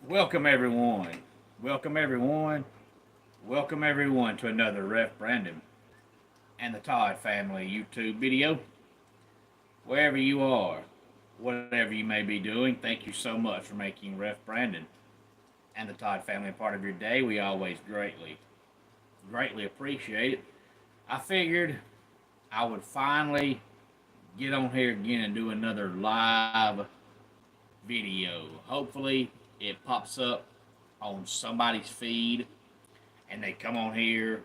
Welcome everyone. Welcome everyone. Welcome everyone to another Ref Brandon and the Todd Family YouTube video. Wherever you are, whatever you may be doing, thank you so much for making Ref Brandon and the Todd Family a part of your day. We always greatly appreciate it. I figured I would finally get on here again and do another live video. Hopefully it pops up on somebody's feed and they come on here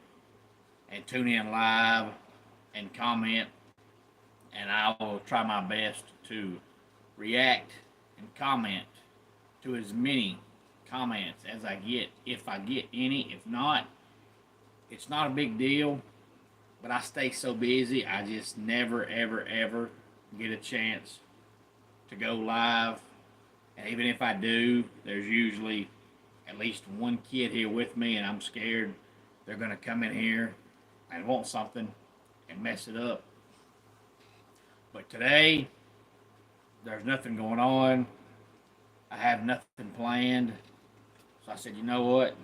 and tune in live and comment, and I will try my best to react and comment to as many comments as I get, if I get any. If not, it's not a big deal, but I stay so busy I just never ever get a chance to go live. And even if I do, there's usually at least one kid here with me, and I'm scared they're going to come in here and want something and mess it up. But today, there's nothing going on. I have nothing planned. So I said, you know what?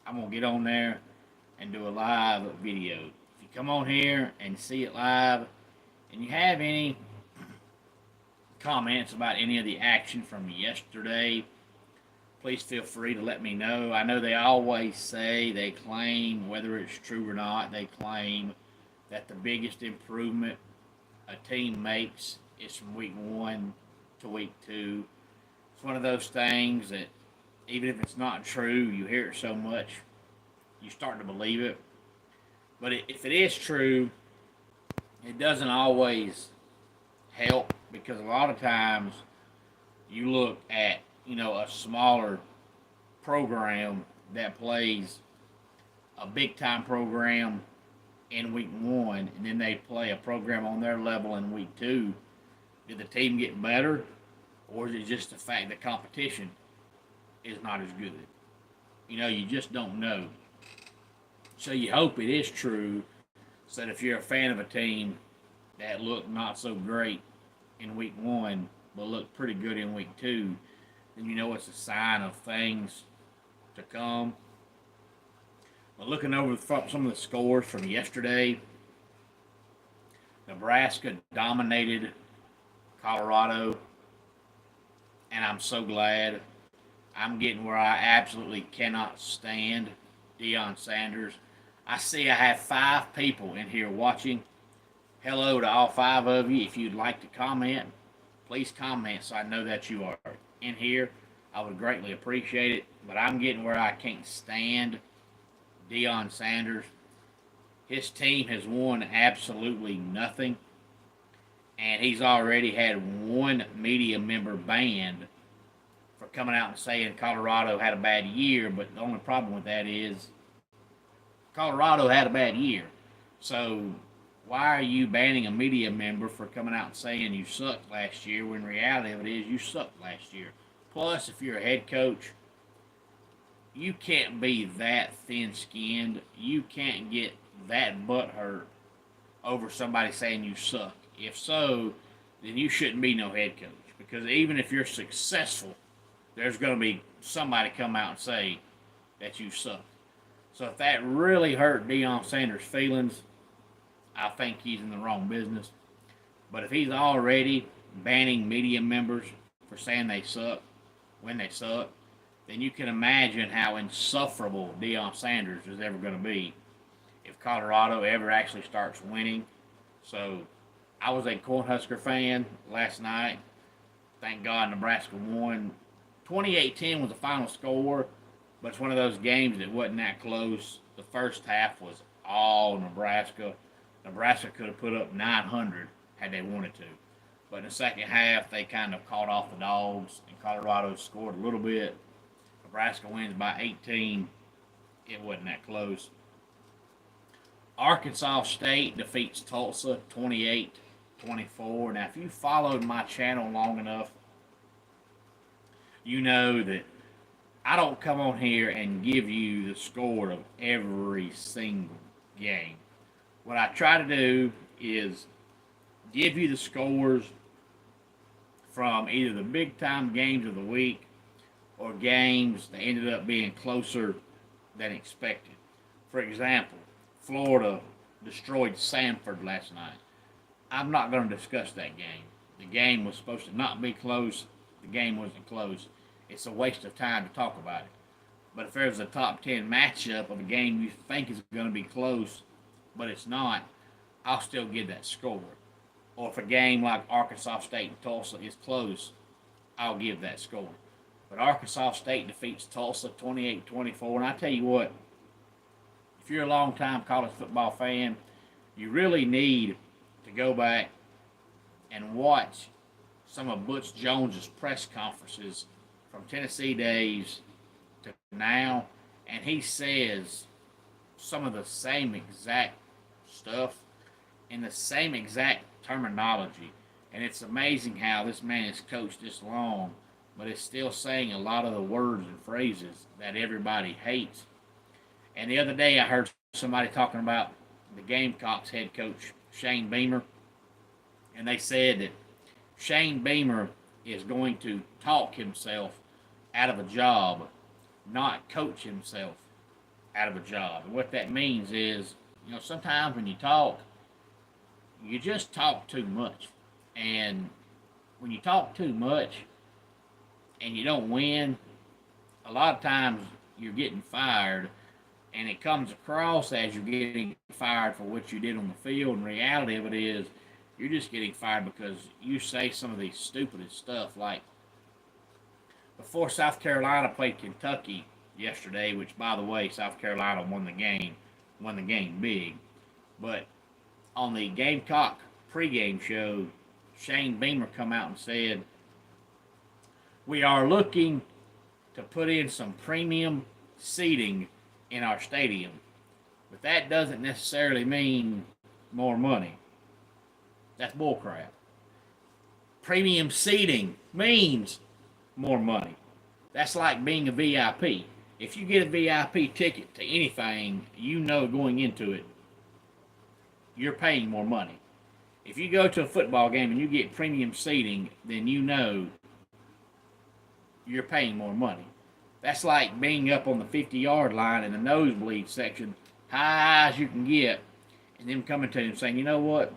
I'm going to get on there and do a live video. If you come on here and see it live and you have any comments about any of the action from yesterday, please feel free to let me know. I know they always say, they claim, whether it's true or not, they claim that the biggest improvement a team makes is from week 1 to week 2. It's one of those things that even if it's not true, you hear it so much, you start to believe it. But if it is true, it doesn't always help, because a lot of times you look at, a smaller program that plays a big time program in week 1, and then they play a program on their level in week 2. Did the team get better, or is it just the fact that competition is not as good? You just don't know. So you hope it is true, so that if you're a fan of a team that looked not so great in week 1 but looked pretty good in week 2, then you know it's a sign of things to come. But looking over some of the scores from yesterday, Nebraska dominated Colorado, and I'm so glad. I'm getting where I absolutely cannot stand Deion Sanders. I see I have 5 people in here watching. Hello to all 5 of you. If you'd like to comment, please comment so I know that you are in here. I would greatly appreciate it. But I'm getting where I can't stand Deion Sanders. His team has won absolutely nothing, and he's already had 1 media member banned for coming out and saying Colorado had a bad year. But the only problem with that is Colorado had a bad year. So why are you banning a media member for coming out and saying you sucked last year, when the reality of it is you sucked last year? Plus, if you're a head coach, you can't be that thin-skinned. You can't get that butthurt over somebody saying you suck. If so, then you shouldn't be no head coach. Because even if you're successful, there's going to be somebody come out and say that you suck. So if that really hurt Deion Sanders' feelings, I think he's in the wrong business. But if he's already banning media members for saying they suck when they suck, then you can imagine how insufferable Deion Sanders is ever going to be if Colorado ever actually starts winning. So I was a Cornhusker fan last night. Thank God Nebraska won. 28-10 was the final score, but it's one of those games that wasn't that close. The first half was all Nebraska. Nebraska could have put up 900 had they wanted to. But in the second half, they kind of caught off the dogs, and Colorado scored a little bit. Nebraska wins by 18. It wasn't that close. Arkansas State defeats Tulsa 28-24. Now, if you followed my channel long enough, you know that I don't come on here and give you the score of every single game. What I try to do is give you the scores from either the big time games of the week or games that ended up being closer than expected. For example, Florida destroyed Samford last night. I'm not going to discuss that game. The game was supposed to not be close. The game wasn't close. It's a waste of time to talk about it. But if there's a top 10 matchup of a game you think is going to be close, but it's not, I'll still give that score. Or if a game like Arkansas State and Tulsa is close, I'll give that score. But Arkansas State defeats Tulsa 28-24. And I tell you what, if you're a long-time college football fan, you really need to go back and watch some of Butch Jones's press conferences from Tennessee days to now, and he says some of the same exact stuff in the same exact terminology. And it's amazing how this man has coached this long, but is still saying a lot of the words and phrases that everybody hates. And the other day I heard somebody talking about the Gamecocks head coach, Shane Beamer, and they said that Shane Beamer is going to talk himself out of a job, not coach himself out of a job. And what that means is, sometimes when you talk, you just talk too much. And when you talk too much and you don't win, a lot of times you're getting fired, and it comes across as you're getting fired for what you did on the field. And the reality of it is, you're just getting fired because you say some of the stupidest stuff. Like before South Carolina played Kentucky yesterday, which, by the way, South Carolina won the game big. But on the Gamecock pregame show, Shane Beamer come out and said, "We are looking to put in some premium seating in our stadium, but that doesn't necessarily mean more money." That's bullcrap. Premium seating means more money. That's like being a VIP. If you get a VIP ticket to anything, you know going into it, you're paying more money. If you go to a football game and you get premium seating, then you know you're paying more money. That's like being up on the 50-yard line in the nosebleed section, high as you can get, and them coming to you and saying, "You know what?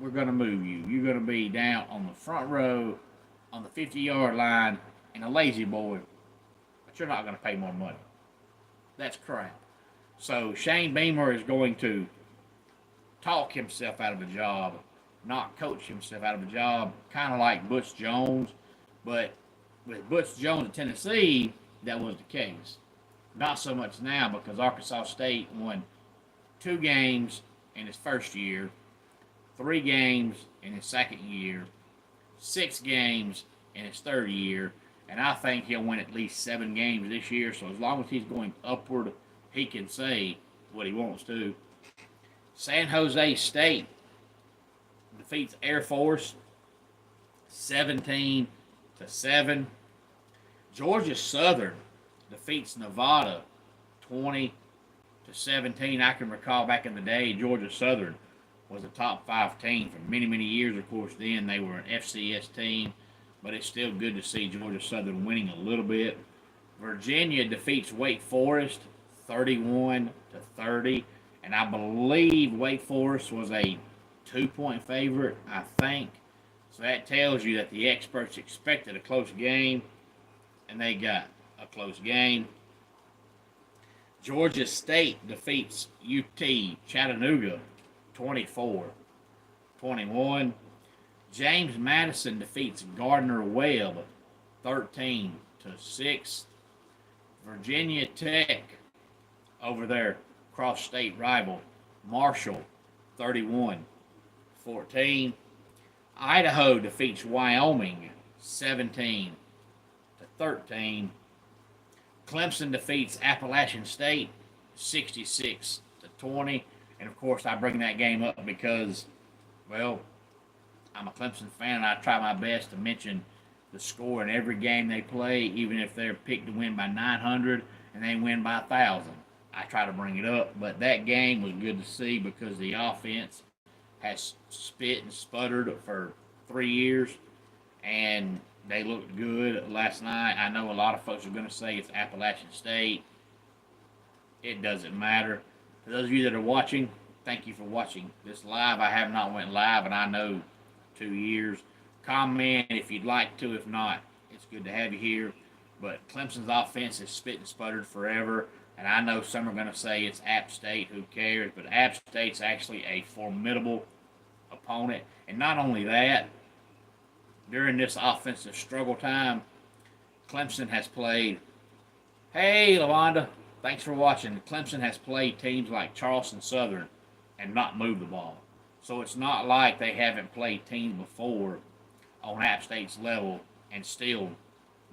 We're going to move you. You're going to be down on the front row on the 50-yard line in a lazy boy, but you're not going to pay more money." That's crap. So Shane Beamer is going to talk himself out of a job, not coach himself out of a job, kind of like Butch Jones. But with Butch Jones at Tennessee, that was the case. Not so much now, because Arkansas State won 2 games in his first year, 3 games in his second year, 6 games in his third year, and I think he'll win at least 7 games this year. So as long as he's going upward, he can say what he wants to. San Jose State defeats Air Force 17-7. Georgia Southern defeats Nevada 20-17. I can recall back in the day, Georgia Southern was a top 5 team for many, many years. Of course, then they were an FCS team, but it's still good to see Georgia Southern winning a little bit. Virginia defeats Wake Forest 31-30, and I believe Wake Forest was a 2-point favorite, I think. So that tells you that the experts expected a close game, and they got a close game. Georgia State defeats UT Chattanooga 24-21. James Madison defeats Gardner Webb 13-6. Virginia Tech over their cross-state rival Marshall 31-14. Idaho defeats Wyoming 17-13. Clemson defeats Appalachian State 66-20. And of course, I bring that game up because, well, I'm a Clemson fan, and I try my best to mention the score in every game they play, even if they're picked to win by 900 and they win by 1,000. I try to bring it up, but that game was good to see because the offense has spit and sputtered for 3 years, and They looked good last night. I know a lot of folks are going to say it's Appalachian State. It doesn't matter. For those of you that are watching, thank you for watching this live. I have not went live, and I know 2 years. Comment if you'd like to. If not, it's good to have you here. But Clemson's offense has spit and sputtered forever, and I know some are going to say it's App State. Who cares? But App State's actually a formidable opponent, and not only that, during this offensive struggle time, Clemson has played. Hey, Lavonda, thanks for watching. Clemson has played teams like Charleston Southern and not moved the ball. So it's not like they haven't played teams before on App State's level and still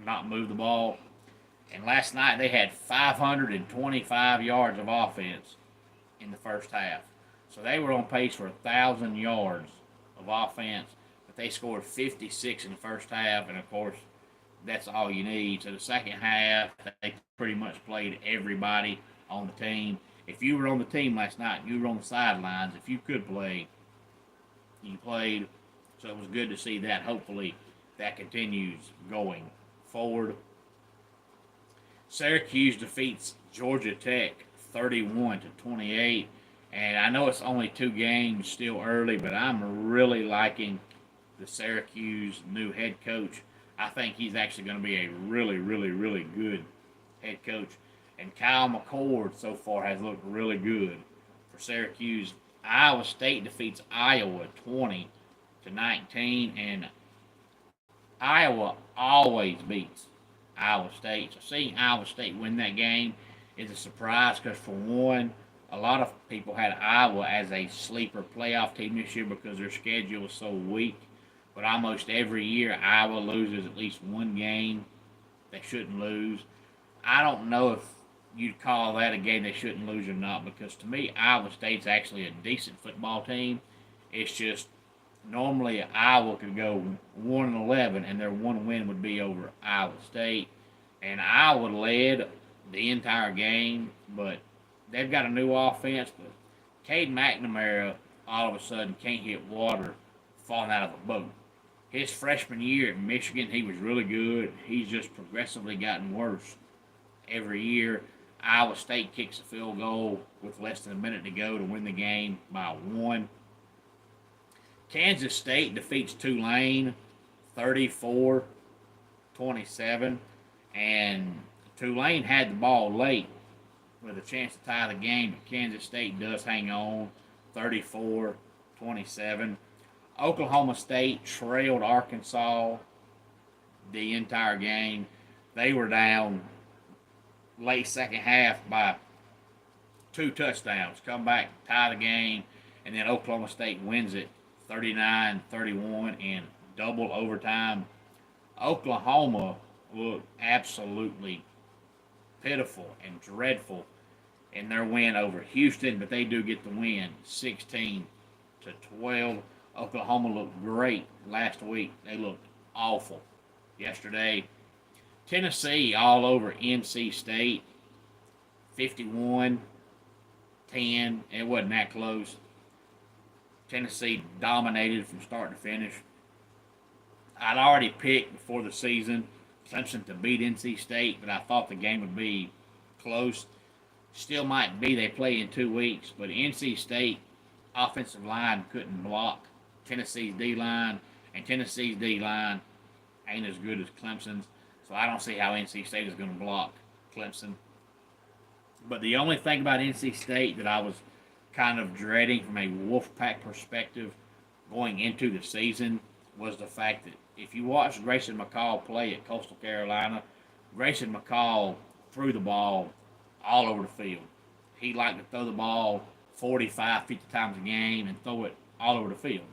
not moved the ball. And last night they had 525 yards of offense in the first half. So they were on pace for 1,000 yards of offense, but they scored 56 in the first half, and of course, that's all you need. So the second half, they pretty much played everybody on the team. If you were on the team last night, you were on the sidelines. If you could play, you played. So it was good to see that. Hopefully, that continues going forward. Syracuse defeats Georgia Tech 31-28. And I know it's only 2 games, still early, but I'm really liking the Syracuse new head coach. I think he's actually going to be a really, really, really good head coach. And Kyle McCord so far has looked really good for Syracuse. Iowa State defeats Iowa 20-19, and Iowa always beats Iowa State. So seeing Iowa State win that game is a surprise because, for one, a lot of people had Iowa as a sleeper playoff team this year because their schedule was so weak. But almost every year, Iowa loses at least one game they shouldn't lose. I don't know if you'd call that a game they shouldn't lose or not, because to me, Iowa State's actually a decent football team. It's just normally Iowa could go 1-11, and their one win would be over Iowa State. And Iowa led the entire game, but they've got a new offense. But Cade McNamara all of a sudden can't hit water falling out of a boat. His freshman year at Michigan, he was really good. He's just progressively gotten worse every year. Iowa State kicks a field goal with less than a minute to go to win the game by 1. Kansas State defeats Tulane 34-27, and Tulane had the ball late with a chance to tie the game, but Kansas State does hang on 34-27. Oklahoma State trailed Arkansas the entire game. They were down late second half by 2 touchdowns, come back, tie the game, and then Oklahoma State wins it 39-31 in double overtime. Oklahoma looked absolutely pitiful and dreadful in their win over Houston, but they do get the win 16-12. Oklahoma looked great last week. They looked awful yesterday. Tennessee all over NC State 51-10. It wasn't that close. Tennessee dominated from start to finish. I'd already picked before the season Clemson to beat NC State, but I thought the game would be close. Still might be. They play in 2 weeks, but NC State offensive line couldn't block Tennessee's D-line, and Tennessee's D-line ain't as good as Clemson's, so I don't see how NC State is going to block Clemson. But the only thing about NC State that I was kind of dreading from a Wolfpack perspective going into the season was the fact that if you watch Grayson McCall play at Coastal Carolina, Grayson McCall threw the ball all over the field. He liked to throw the ball 45, 50 times a game and throw it all over the field.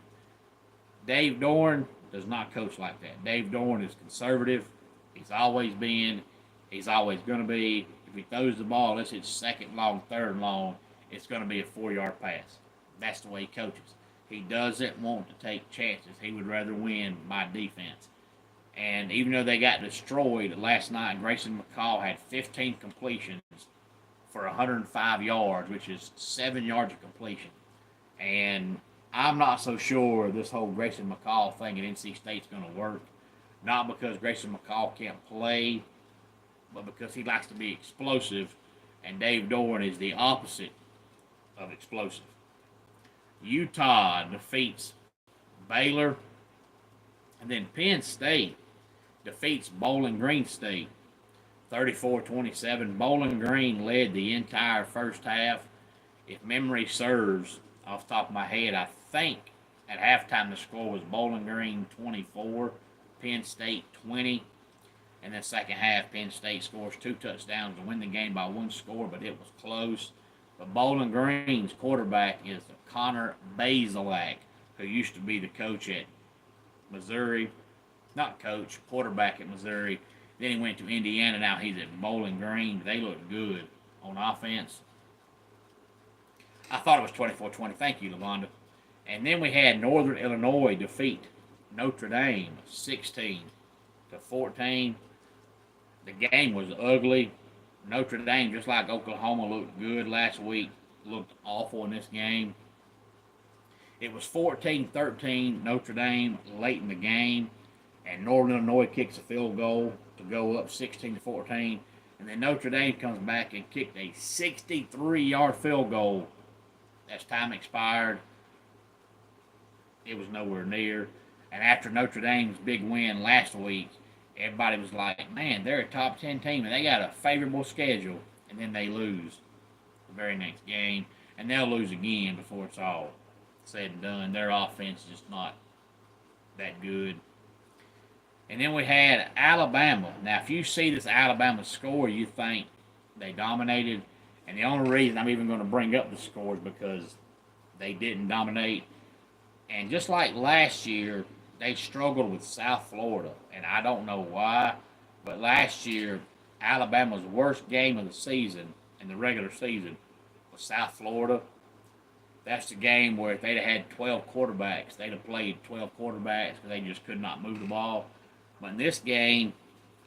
Dave Dorn does not coach like that. Dave Dorn is conservative. He's always been. He's always going to be. If he throws the ball, unless it's second long, third long, it's going to be a 4-yard pass. That's the way he coaches. He doesn't want to take chances. He would rather win by defense. And even though they got destroyed last night, Grayson McCall had 15 completions for 105 yards, which is 7 yards of completion. And I'm not so sure this whole Grayson McCall thing at NC State's going to work. Not because Grayson McCall can't play, but because he likes to be explosive, and Dave Doran is the opposite of explosive. Utah defeats Baylor, and then Penn State defeats Bowling Green State 34-27. Bowling Green led the entire first half. If memory serves, off the top of my head, I think at halftime the score was Bowling Green 24, Penn State 20. And then second half, Penn State scores 2 touchdowns to win the game by 1 score, but it was close. But Bowling Green's quarterback is Connor Bazelak, who used to be the coach at Missouri. Not coach, quarterback at Missouri. Then he went to Indiana. Now he's at Bowling Green. They look good on offense. I thought it was 24-20. Thank you, LaVonda. And then we had Northern Illinois defeat Notre Dame 16-14. The game was ugly. Notre Dame, just like Oklahoma, looked good last week, looked awful in this game. It was 14-13 Notre Dame late in the game, and Northern Illinois kicks a field goal to go up 16-14. And then Notre Dame comes back and kicked a 63-yard field goal. As time expired, it was nowhere near. And after Notre Dame's big win last week, everybody was like, man, they're a top 10 team, and they got a favorable schedule. And then they lose the very next game, and they'll lose again before it's all said and done. Their offense is just not that good. And then we had Alabama. Now, if you see this Alabama score, you think they dominated. And the only reason I'm even going to bring up the score is because they didn't dominate. And just like last year, they struggled with South Florida. And I don't know why, but last year, Alabama's worst game of the season, in the regular season, was South Florida. That's the game where if they'd have had 12 quarterbacks, they'd have played 12 quarterbacks because they just could not move the ball. But in this game,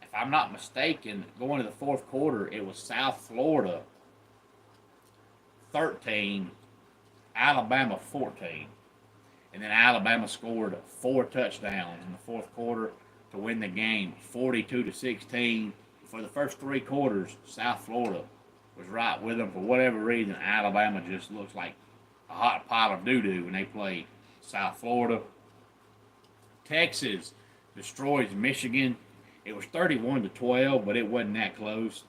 if I'm not mistaken, going to the fourth quarter, it was South Florida 13, Alabama 14. And then Alabama scored 4 touchdowns in the fourth quarter to win the game 42-16. For the first 3 quarters, South Florida was right with them. For whatever reason, Alabama just looks like a hot pile of doo-doo when they play South Florida. Texas destroys Michigan. It was 31-12, but it wasn't that close.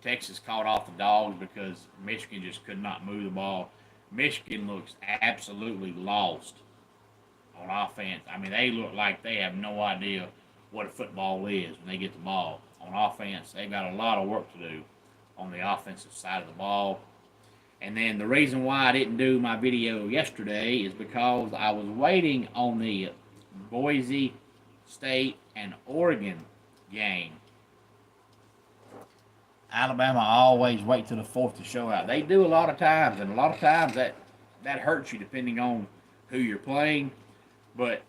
Texas caught off the dogs because Michigan just could not move the ball. Michigan looks absolutely lost on offense. I mean, they look like they have no idea what a football is when they get the ball. On offense, they've got a lot of work to do on the offensive side of the ball. And then the reason why I didn't do my video yesterday is because I was waiting on the Boise State and Oregon game. Alabama always wait till the fourth to show out. They do a lot of times, and a lot of times that hurts you depending on who you're playing. But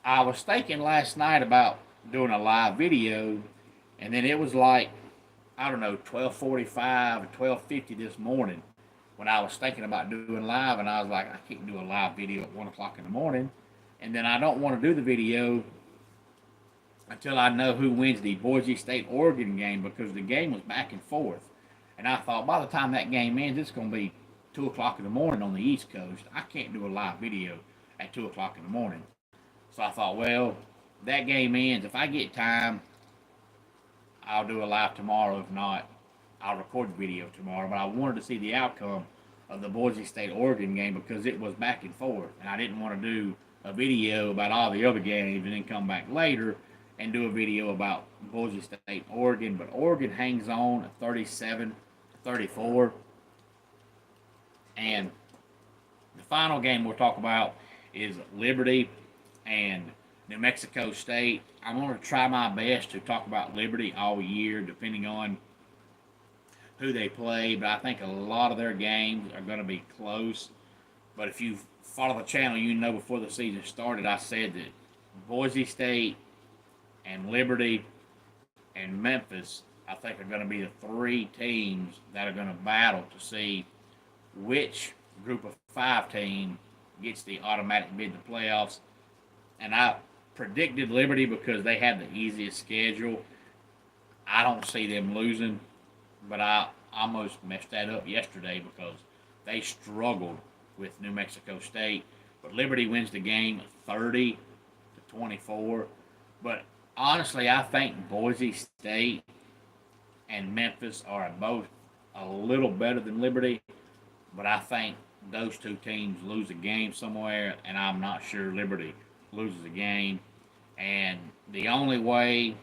I was thinking last night about doing a live video, and then it was like, I don't know, 12:45 or 12:50 this morning when I was thinking about doing live, and I was like, I can't do a live video at 1 o'clock in the morning. And then I don't want to do the video until I know who wins the Boise State-Oregon game, because the game was back and forth. And I thought, by the time that game ends, it's going to be 2 o'clock in the morning on the East Coast. I can't do a live video at 2 o'clock in the morning. So I thought, well, that game ends. If I get time, I'll do a live tomorrow. If not, I'll record the video tomorrow. But I wanted to see the outcome of the Boise State-Oregon game because it was back and forth. And I didn't want to do a video about all the other games and then come back later and do a video about Boise State, Oregon. But Oregon hangs on at 37-34. And the final game we'll talk about is Liberty and New Mexico State. I'm going to try my best to talk about Liberty all year, depending on who they play. But I think a lot of their games are going to be close. But if you follow the channel, you know before the season started, I said that Boise State and Liberty and Memphis, I think, are going to be the 3 teams that are going to battle to see which group of 5 team gets the automatic bid to playoffs. And I predicted Liberty because they have the easiest schedule. I don't see them losing, but I almost messed that up yesterday because they struggled with New Mexico State. But Liberty wins the game 30-24. But honestly, I think Boise State and Memphis are both a little better than Liberty. But I think those two teams lose a game somewhere, and I'm not sure Liberty loses a game. And the only way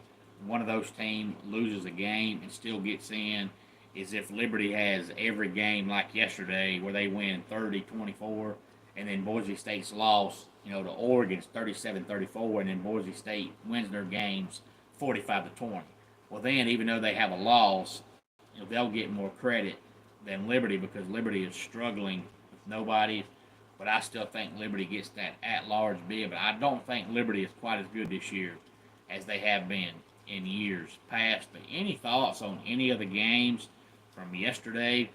one of those teams loses a game and still gets in is if Liberty has every game like yesterday where they win 30-24, and then Boise State's loss, to Oregon's 37-34, and then Boise State wins their games 45-20. Well, then, even though they have a loss, they'll get more credit than Liberty because Liberty is struggling with nobody. But I still think Liberty gets that at-large bid. But I don't think Liberty is quite as good this year as they have been in years past. But any thoughts on any of the games from yesterday,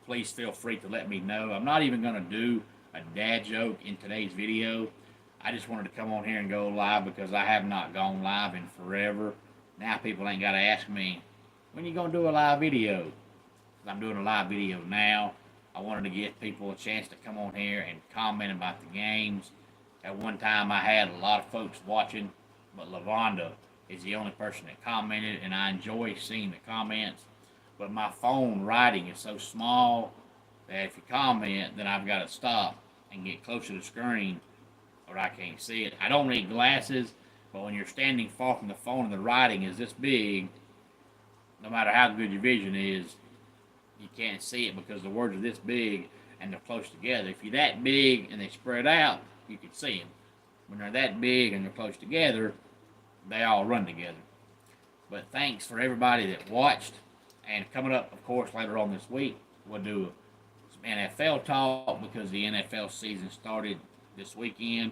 please feel free to let me know. I'm not even going to do a dad joke in today's video. I just wanted to come on here and go live because I have not gone live in forever. Now people ain't got to ask me, when you going to do a live video? Because I'm doing a live video now. I wanted to give people a chance to come on here and comment about the games. At one time I had a lot of folks watching, but LaVonda is the only person that commented, and I enjoy seeing the comments. But my phone writing is so small that if you comment, then I've got to stop and get closer to the screen or I can't see it. I don't need glasses, but when you're standing far from the phone and the writing is this big, no matter how good your vision is, you can't see it because the words are this big and they're close together. If you're that big and they spread out, you can see them. When they're that big and they're close together, they all run together. But thanks for everybody that watched. And coming up, of course, later on this week, we'll do some NFL talk because the NFL season started this weekend.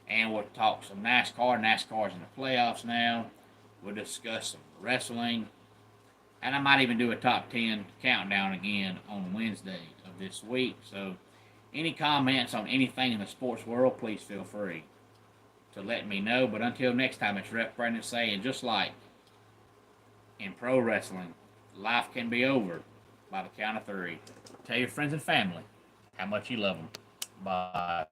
And we'll talk some NASCAR. NASCAR's in the playoffs now. We'll discuss some wrestling. And I might even do a top 10 countdown again on Wednesday of this week. So any comments on anything in the sports world, please feel free to let me know. But until next time, it's Ref Brandon saying, just like in pro wrestling, life can be over by the count of 3. Tell your friends and family how much you love them. Bye.